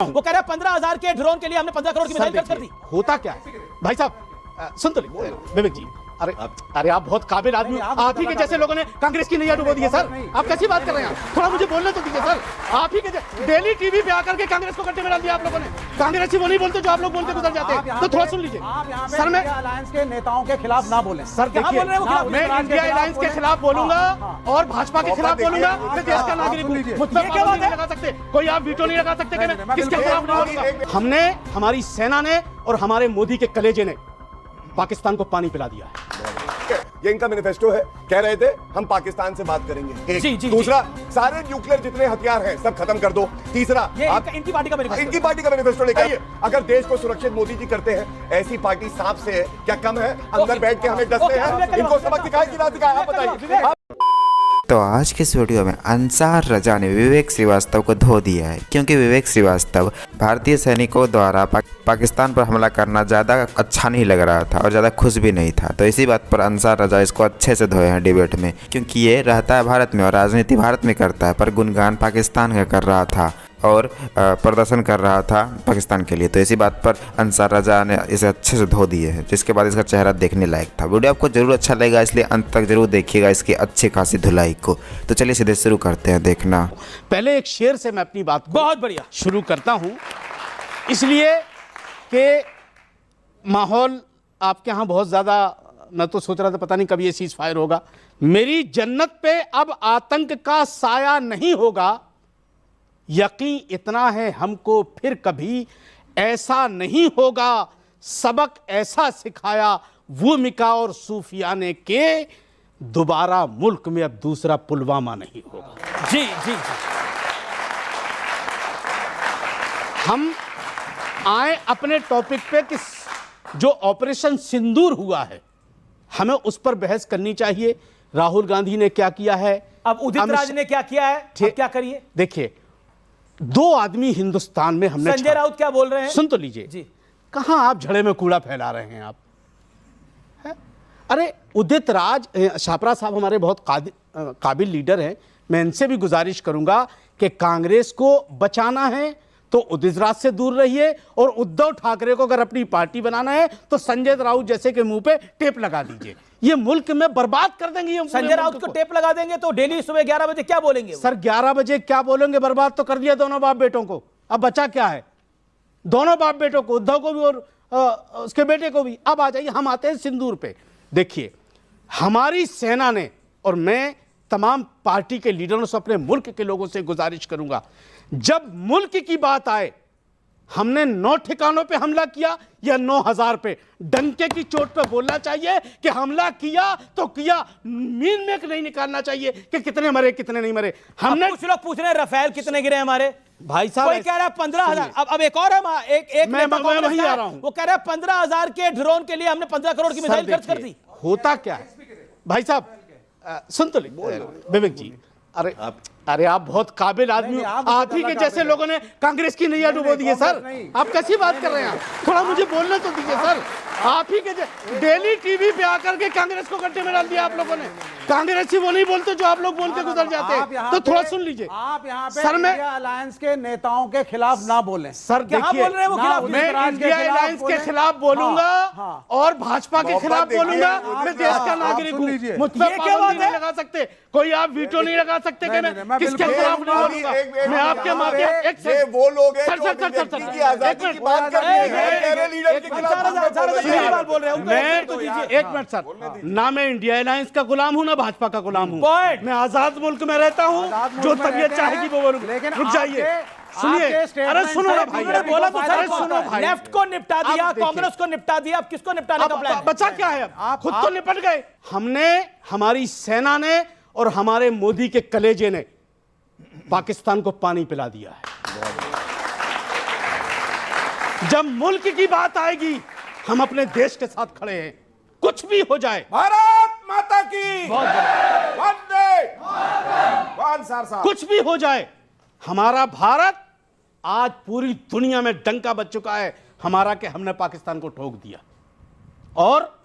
हूँ। वो कह रहा है 15,000 के ड्रोन के लिए हमने 15 करोड़ की मिसाइल खर्च कर दी। होता क्या है भाई साहब, सुन तो लीजिए विवेक जी। अरे आप बहुत काबिल आदमी हो। आप ही के जैसे लोगों ने कांग्रेस की नैया डुबो दी है सर। आप कैसी बात कर रहे हैं? थोड़ा मुझे बोलने तो दीजिए सर। आप ही के डेली टीवी पे आकर के कांग्रेस को गड्ढे में डाल दिया आप लोगों ने। कांग्रेस वो नहीं बोलते जो आप लोग बोलते गुजर जाते हैं। तो थोड़ा सुन लीजिए सर। मैं अलायंस के नेताओं के खिलाफ ना बोले सर। देखिए मैं इंडिया अलायंस के खिलाफ बोलूंगा और भाजपा के खिलाफ बोलूंगा। मैं देश का नागरिक हूँ, मुझ पर पाबंदी नहीं लगा सकते। कोई आप वीटो नहीं लगा सकते कि मैं किसके खिलाफ नहीं बोलूंगा। हमने, हमारी सेना ने और हमारे मोदी के कलेजे ने पाकिस्तान को पानी पिला दिया है। ये इनका मैनिफेस्टो है। कह रहे थे हम पाकिस्तान से बात करेंगे। जी, जी, दूसरा, सारे न्यूक्लियर जितने हथियार हैं सब खत्म कर दो। तीसरा, आप इनकी पार्टी का मैनिफेस्टो लेकर आइए। अगर देश को सुरक्षित मोदी जी करते हैं, ऐसी पार्टी सांप से है क्या कम है? अंदर बैठ के हमें डसते हैं। इनको सबक सिखाए कि ना सिखाए, आप बताइए। तो आज के इस वीडियो में अंसार रजा ने विवेक श्रीवास्तव को धो दिया है, क्योंकि विवेक श्रीवास्तव भारतीय सैनिकों द्वारा पाकिस्तान पर हमला करना ज़्यादा अच्छा नहीं लग रहा था और ज़्यादा खुश भी नहीं था। तो इसी बात पर अंसार रजा इसको अच्छे से धोए हैं डिबेट में, क्योंकि ये रहता है भारत में और राजनीति भारत में करता है, पर गुणगान पाकिस्तान का कर रहा था और प्रदर्शन कर रहा था पाकिस्तान के लिए। तो इसी बात पर अंसार रजा ने इसे अच्छे से धो दिए हैं, जिसके बाद इसका चेहरा देखने लायक था। वीडियो आपको जरूर अच्छा लगेगा, इसलिए अंत तक जरूर देखिएगा इसकी अच्छी खासी धुलाई को। तो चलिए सीधे शुरू करते हैं देखना। पहले एक शेर से मैं अपनी बात को बहुत बढ़िया शुरू करता हूं, इसलिए कि माहौल आपके यहाँ बहुत ज़्यादा, मैं तो सोच रहा था पता नहीं कब ये सीज फायर होगा। मेरी जन्नत पे अब आतंक का साया नहीं होगा, यकीन इतना है हमको फिर कभी ऐसा नहीं होगा। सबक ऐसा सिखाया भूमिका और सूफियाने के, दोबारा मुल्क में अब दूसरा पुलवामा नहीं होगा। जी जी जी। हम आए अपने टॉपिक पे कि जो ऑपरेशन सिंदूर हुआ है, हमें उस पर बहस करनी चाहिए। राहुल गांधी ने क्या किया है, अब उदित राज ने क्या किया है, अब क्या करिए। देखिए, दो आदमी हिंदुस्तान में हमने, संजय राउत क्या बोल रहे हैं, सुन तो लीजिए जी। कहां आप झड़े में कूड़ा फैला रहे हैं आप है? अरे उदित राज छापरा साहब हमारे बहुत काबिल लीडर हैं। मैं इनसे भी गुजारिश करूंगा कि कांग्रेस को बचाना है तो उदित राज से दूर रहिए, और उद्धव ठाकरे को अगर अपनी पार्टी बनाना है तो संजय राउत जैसे के मुंह पे टेप लगा दीजिए। ये मुल्क में बर्बाद कर देंगे। ये संजय राउत को टेप लगा देंगे तो डेली सुबह 11 बजे क्या बोलेंगे? सर 11 बजे क्या बोलेंगे? बर्बाद तो कर दिया दोनों बाप बेटों को। अब बचा क्या है? दोनों बाप बेटों को, उद्धव को भी और उसके बेटे को भी। अब आ जाइए, हम आते हैं सिंदूर पे। देखिए, हमारी सेना ने, और मैं तमाम पार्टी के लीडरों से, अपने मुल्क के लोगों से गुजारिश करूंगा, जब मुल्क की बात आए, हमने 9 ठिकानों पे हमला किया या 9,000 पे, डंके की चोट पे बोलना चाहिए कि हमला किया तो किया। मीन में नहीं निकालना चाहिए कि कितने मरे कितने नहीं मरे। हमने, कुछ लोग पूछ रहे हैं रफेल कितने गिरे हमारे भाई साहब, कोई कह रहा है 15,000। अब एक और है, मैं वहीं आ रहा हूं। वो कह रहा है 15,000 के ड्रोन के लिए हमने 15 करोड़ की मिसाइल खर्च कर दी। होता क्या है भाई साहब, सुन तो लीजिए विवेक जी। अरे आप बहुत काबिल आदमी हो। आप ही के जैसे लोगों ने कांग्रेस की नैया डुबो दी है सर। आप कैसी बात कर रहे हैं? थोड़ा मुझे बोलने तो दीजिए सर। आप ही के डेली टीवी पे आकर के कांग्रेस को गड्ढे में डाल दिया आप लोगों ने। कांग्रेसी वो नहीं बोलते जो आप लोग बोलते गुजर जाते हैं। तो थोड़ा सुन लीजिए। आप यहाँ पे सर, मैं इंडिया अलायंस के नेताओं के खिलाफ ना बोलें। सर देखिए, बोल रहे हैं वो खिलाफ? मैं इंडिया अलायंस के खिलाफ बोलूंगा और भाजपा के खिलाफ बोलूंगा। मैं देश का नागरिक हूँ, मुझ पर पाबंदी नहीं लगा सकते। कोई आप वीटो नहीं लगा सकते कि मैं किसके खिलाफ नहीं बोलूंगा। मैं आपके माध्यम, एक सेकंड, वो लोग हैं सर, जो सर, सर, सर, व्यक्ति की आजादी की बात कर रहे हैं, लीडर के खिलाफ बोल रहे हैं। मैं तो दीजिए 1 मिनट सर, ना मैं इंडिया अलायंस का गुलाम हूं ना भाजपा का गुलाम हूं। मैं आजाद मुल्क में रहता हूं, जो तबीयत चाहेगी वो बोलूंगा। रुक जाइए, सुनिए। अरे सुनो ना भाई, बोला तो अरे सुनो भाई, लेफ्ट को निपटा दिया, कांग्रेस को निपटा दिया, अब किसको निपटाने का प्लान है? बचा क्या है? अब खुद तो निपट गए। हमने, हमारी सेना ने और हमारे मोदी के कलेजे ने पाकिस्तान को पानी पिला दिया है। जब मुल्क की बात आएगी, हम अपने देश के साथ खड़े हैं, कुछ भी हो जाए। भारत माता की वंदे मातरम। कुछ भी हो जाए, हमारा भारत आज पूरी दुनिया में डंका बज चुका है हमारा, कि हमने पाकिस्तान को ठोक दिया। और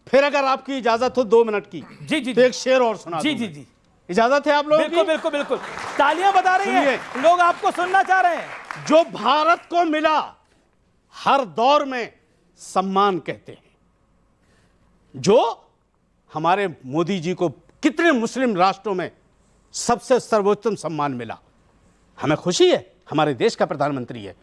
फिर अगर आपकी इजाजत हो 2 मिनट की, जी जी, तो एक शेर और सुना जी दूं जी मैं। जी। इजाजत है आप लोगों बिल्कुल की? बिल्कुल बिल्कुल, तालियां बता रही हैं, लोग आपको सुनना चाह रहे हैं। जो भारत को मिला हर दौर में सम्मान कहते हैं, जो हमारे मोदी जी को कितने मुस्लिम राष्ट्रों में सबसे सर्वोत्तम सम्मान मिला, हमें खुशी है, हमारे देश का प्रधानमंत्री है।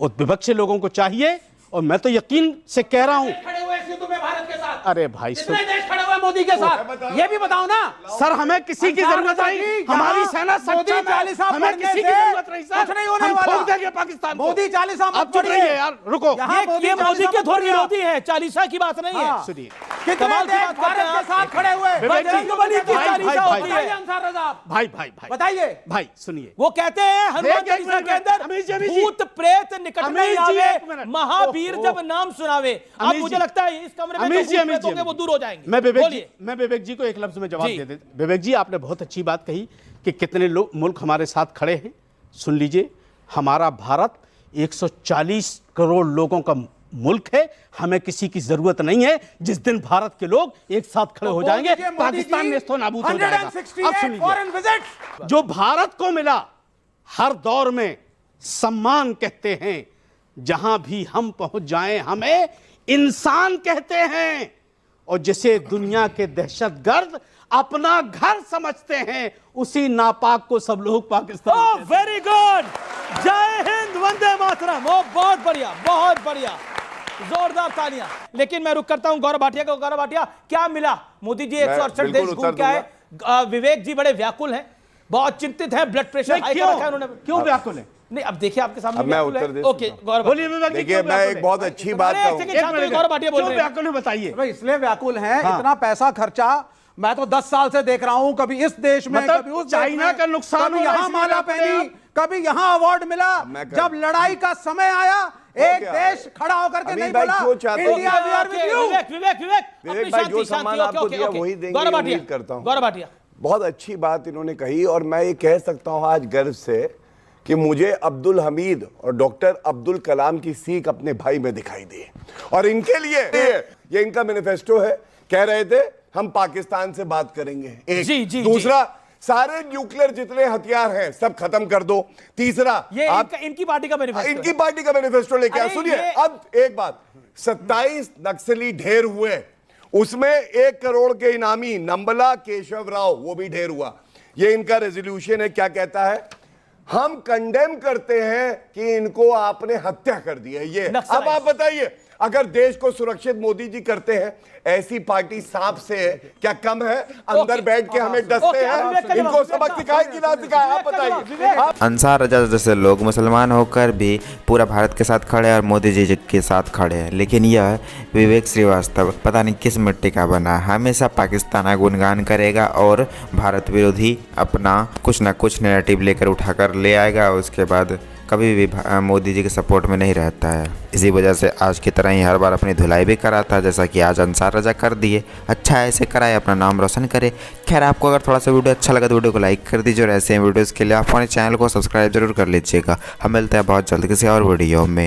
और विपक्षी लोगों को चाहिए, और मैं तो यकीन से कह रहा हूं, खड़े हुए सिंधु में भारत के साथ, अरे भाई कितने देश खड़े हुए मोदी के साथ, ये भी बताओ ना। सर, हमें किसी की जरूरत नहीं, हमारी सेना सक्षम है, हमें किसी की जरूरत नहीं सर, कुछ नहीं होने हम वाला। ठोक देंगे पाकिस्तान को। मोदी चालीसा मत अब चुप पढ़िए। रहिए यार, रुको। ये मोदी के धुन विरोधी है, चालीसा की बात नहीं है। हाँ। सुनिए, कितने कमाल की देश बात करते हैं भारत के आप। साथ खड़े हुए, विवेक जी, बजरंगबली की भाई, चालीसा भाई, होती बताइए है। अंसार रजा, भाई भाई भाई बताइए। भाई सुनिए, वो कहते हैं हनुमान एक चालीसा मिनट, के अंदर अमीर जी, भूत प्रेत निकट अमीर नहीं जी, आवे, एक मिनट। महावीर ओहो। जब नाम सुनावे। अब अमीर मुझे जी, लगता है इस कमरे में अमीर जो जी, भूत अमीर प्रेत जी, होंगे वो दूर हो जाएंगे। मैं बोलिए। विवेक जी को एक लफ्ज में जवाब जी। दे देता। विवेक जी, आपने बहुत अच्छी बात कही कि कितने लोग मुल्क हमारे साथ खड़े हैं। सुन लीजिए, हमारा भारत 140 करोड़ लोगों का मुल्क है, हमें किसी की जरूरत नहीं है। जिस दिन भारत के लोग एक साथ खड़े हो जाएंगे, पाकिस्तान नेस्तो नाबूद हो जाएगा। अब सुन लीजिए, जो भारत को मिला हर दौर में सम्मान कहते हैं, जहां भी हम पहुंच जाएं हमें इंसान कहते हैं। और जिसे दुनिया के दहशतगर्द अपना घर समझते हैं, उसी नापाक को सब लोग पाकिस्तान ओह कहते हैं। वेरी गुड, जय हिंद, वंदे मातरम। ओ बहुत बढ़िया, बहुत बढ़िया, जोरदार तालियां। लेकिन मैं रुक करता हूं गौरव भाटिया को। गौरव भाटिया, क्या मिला? मोदी जी 168 देश घूम के आए, विवेक जी बड़े व्याकुल हैं, बहुत चिंतित हैं, ब्लड प्रेशर हाई कर रखा है उन्होंने। क्यों व्याकुल है? नहीं, अब देखिए आपके सामने अब मैं व्याकुल है। उत्तर दे ओके सकता गौरव, बोलिए विवेक जी, देखिए, क्यों मैं व्याकुल एक है? बहुत अच्छी बात अरे, एक कहूँ। सेकंड, शांत होइए, गौरव भाटिया बोल क्यों रहे हैं। व्याकुल है बताइए। भाई इसलिए व्याकुल हैं, हाँ। इतना पैसा खर्चा मैं तो 10 साल से देख रहा हूं, कभी इस देश में, मतलब कभी उस देश चाइना में, का नुकसान कभी हो रहा है, यहाँ इसलिए माला आप पहनी, कभी यहाँ अवार्ड मिला। मैं कर- जब लड़ाई का समय आया, एक क्या देश खड़ा होकर के अमीर नहीं भाई बोला, क्यों चाहते हो? India we are with you. Vivek Vivek Vivek, Vivek अपनी भाई, शांति, जो शांति, सम्मान ओके, आपको ओके, दिया ओके। वही देंगे, गौरव भाटिया, उम्मीद करता हूं। गौरव भाटिया, बहुत अच्छी बात इन्होंने कही, और मैं ये कह सकता हूं आज गर्व से कि मुझे अब्दुल हमीद और डॉक्टर अब्दुल कलाम की सीख अपने भाई में दिखाई दी। और इनके लिए ये इनका मैनिफेस्टो है। कह रहे थे हम पाकिस्तान से बात करेंगे, एक। जी, जी, दूसरा, सारे न्यूक्लियर जितने हथियार हैं सब खत्म कर दो। तीसरा, ये आप इनकी पार्टी का मैनिफेस्टो इनकी पार्टी का मैनिफेस्टो लेके आ। अरे सुनिए, ये- अब एक बात, 27 नक्सली ढेर हुए, उसमें 1 करोड़ के इनामी नंबला केशव राव, वो भी ढेर हुआ। ये इनका रेजोल्यूशन है। क्या कहता है? हम कंडेम करते हैं कि इनको आपने हत्या कर दी है। ये अब आप बताइए, अगर देश को सुरक्षित मोदी जी करते हैं, ऐसी पार्टी सांप से क्या कम है? अंदर बैठ के हमें डसते हैं, इनको सबक सिखाए कि ना सिखाए? आप बताइए। आप अंसार रजा जैसे लोग मुसलमान होकर भी पूरा भारत के साथ खड़े हैं और मोदी जी के साथ खड़े हैं, लेकिन यह विवेक श्रीवास्तव पता नहीं किस मिट्टी का बना, हमेशा पाकिस्तान का गुणगान करेगा और भारत विरोधी अपना कुछ ना कुछ नैरेटिव लेकर उठाकर ले आएगा। उसके बाद कभी भी मोदी जी के सपोर्ट में नहीं रहता है। इसी वजह से आज की तरह ही हर बार अपनी धुलाई भी कराता है, जैसा कि आज अंसार रजा कर दिए। अच्छा ऐसे कराए, अपना नाम रोशन करे। खैर, आपको अगर थोड़ा सा वीडियो अच्छा लगा तो वीडियो को लाइक कर दीजिए, और ऐसे वीडियोज़ के लिए आप हमारे चैनल को सब्सक्राइब जरूर कर लीजिएगा। हम मिलते हैं बहुत जल्द किसी और वीडियो में।